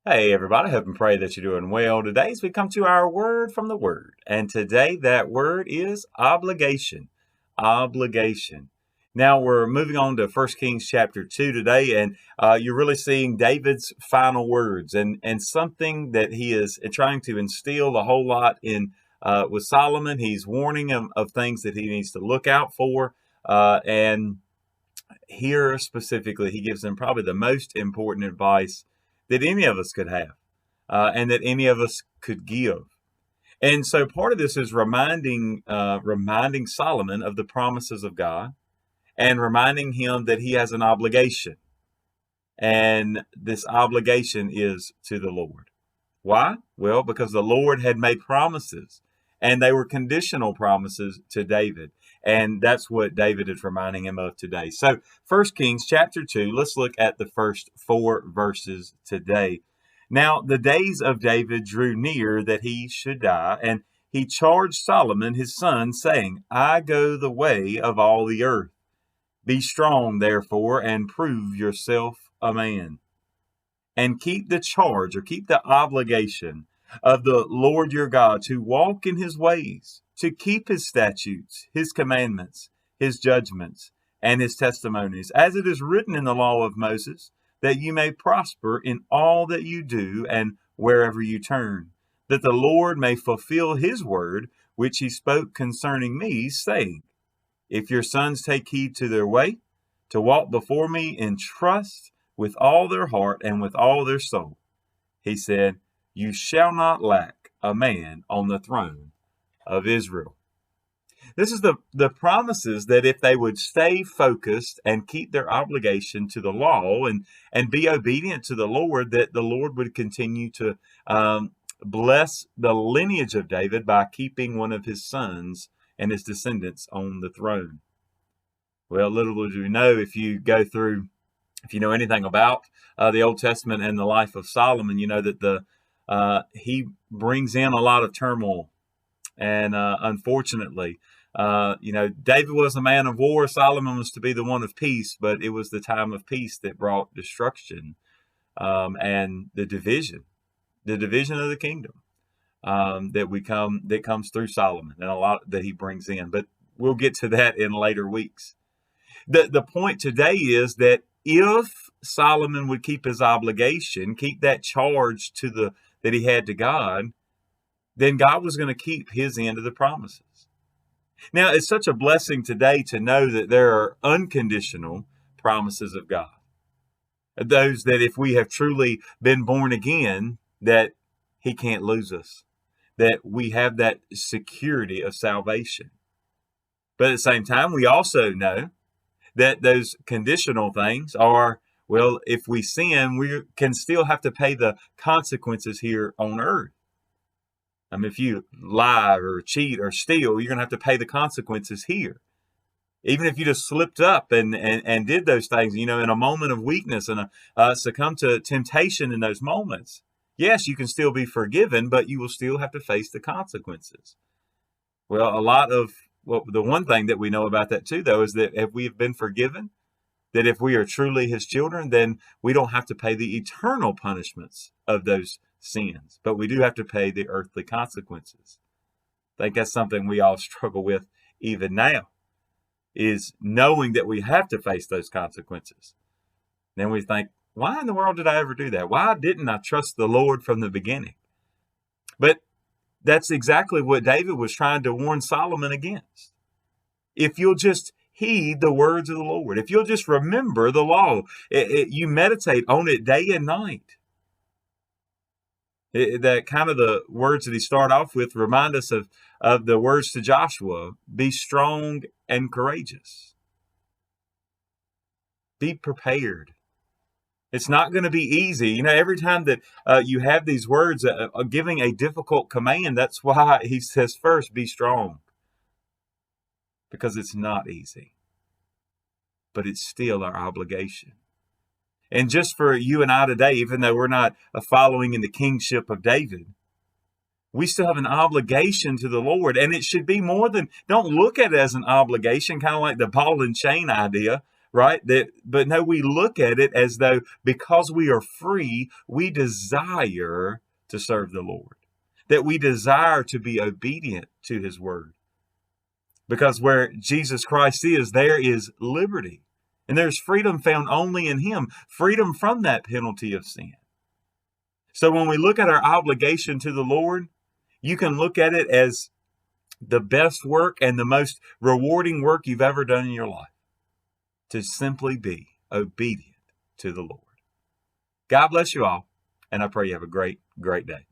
Hey everybody, hope and pray that you're doing well. Today, as we come to our word from the Word, and today that word is obligation. Obligation. Now we're moving on to 1 Kings chapter 2 today, and you're really seeing David's final words and something that he is trying to instill a whole lot in with Solomon. He's warning him of things that he needs to look out for, and here specifically, he gives them probably the most important advice that any of us could have, and that any of us could give. And so, part of this is reminding Solomon of the promises of God, and reminding him that he has an obligation, and this obligation is to the Lord. Why? Well, because the Lord had made promises, and they were conditional promises to David. And that's what David is reminding him of today. So, 1 Kings chapter 2, let's look at the first 4 verses today. Now, the days of David drew near that he should die, and he charged Solomon his son, saying, I go the way of all the earth. Be strong, therefore, and prove yourself a man, and keep the charge or keep the obligation of the Lord your God to walk in his ways, to keep his statutes, his commandments, his judgments, and his testimonies, as it is written in the law of Moses, that you may prosper in all that you do and wherever you turn, that the Lord may fulfill his word which he spoke concerning me, saying, if your sons take heed to their way, to walk before me in trust with all their heart and with all their soul, he said, you shall not lack a man on the throne of Israel. This is the promises that if they would stay focused and keep their obligation to the law and be obedient to the Lord, that the Lord would continue to bless the lineage of David by keeping one of his sons and his descendants on the throne. Well, little do you know, if you know anything about the Old Testament and the life of Solomon, you know that he brings in a lot of turmoil, and unfortunately, David was a man of war. Solomon was to be the one of peace, but it was the time of peace that brought destruction, and the division of the kingdom, that comes through Solomon, and a lot that he brings in. But we'll get to that in later weeks. The point today is that if Solomon would keep his obligation, keep that charge that he had to God, then God was going to keep his end of the promises. Now, it's such a blessing today to know that there are unconditional promises of God. Those that if we have truly been born again, that he can't lose us, that we have that security of salvation. But at the same time, we also know that those conditional things are, well, if we sin, we can still have to pay the consequences here on earth. I mean, if you lie or cheat or steal, you're going to have to pay the consequences here. Even if you just slipped up and did those things, in a moment of weakness and succumb to temptation in those moments, yes, you can still be forgiven, but you will still have to face the consequences. Well, the one thing that we know about that too, though, is that if we have been forgiven, that if we are truly his children, then we don't have to pay the eternal punishments of those sins, but we do have to pay the earthly consequences. I think that's something we all struggle with even now, is knowing that we have to face those consequences. Then we think, why in the world did I ever do that? Why didn't I trust the Lord from the beginning? But that's exactly what David was trying to warn Solomon against. If you'll just heed the words of the Lord, if you'll just remember the law, you meditate on it day and night. That kind of the words that he started off with remind us of the words to Joshua: be strong and courageous. Be prepared. It's not going to be easy. Every time that you have these words giving a difficult command, that's why he says first, be strong. Because it's not easy. But it's still our obligation. And just for you and I today, even though we're not following in the kingship of David, we still have an obligation to the Lord. And it should be more than, don't look at it as an obligation, kind of like the ball and chain idea, right? But no, we look at it as though because we are free, we desire to serve the Lord, that we desire to be obedient to his word. Because where Jesus Christ is, there is liberty. And there's freedom found only in him, freedom from that penalty of sin. So when we look at our obligation to the Lord, you can look at it as the best work and the most rewarding work you've ever done in your life, to simply be obedient to the Lord. God bless you all, and I pray you have a great, great day.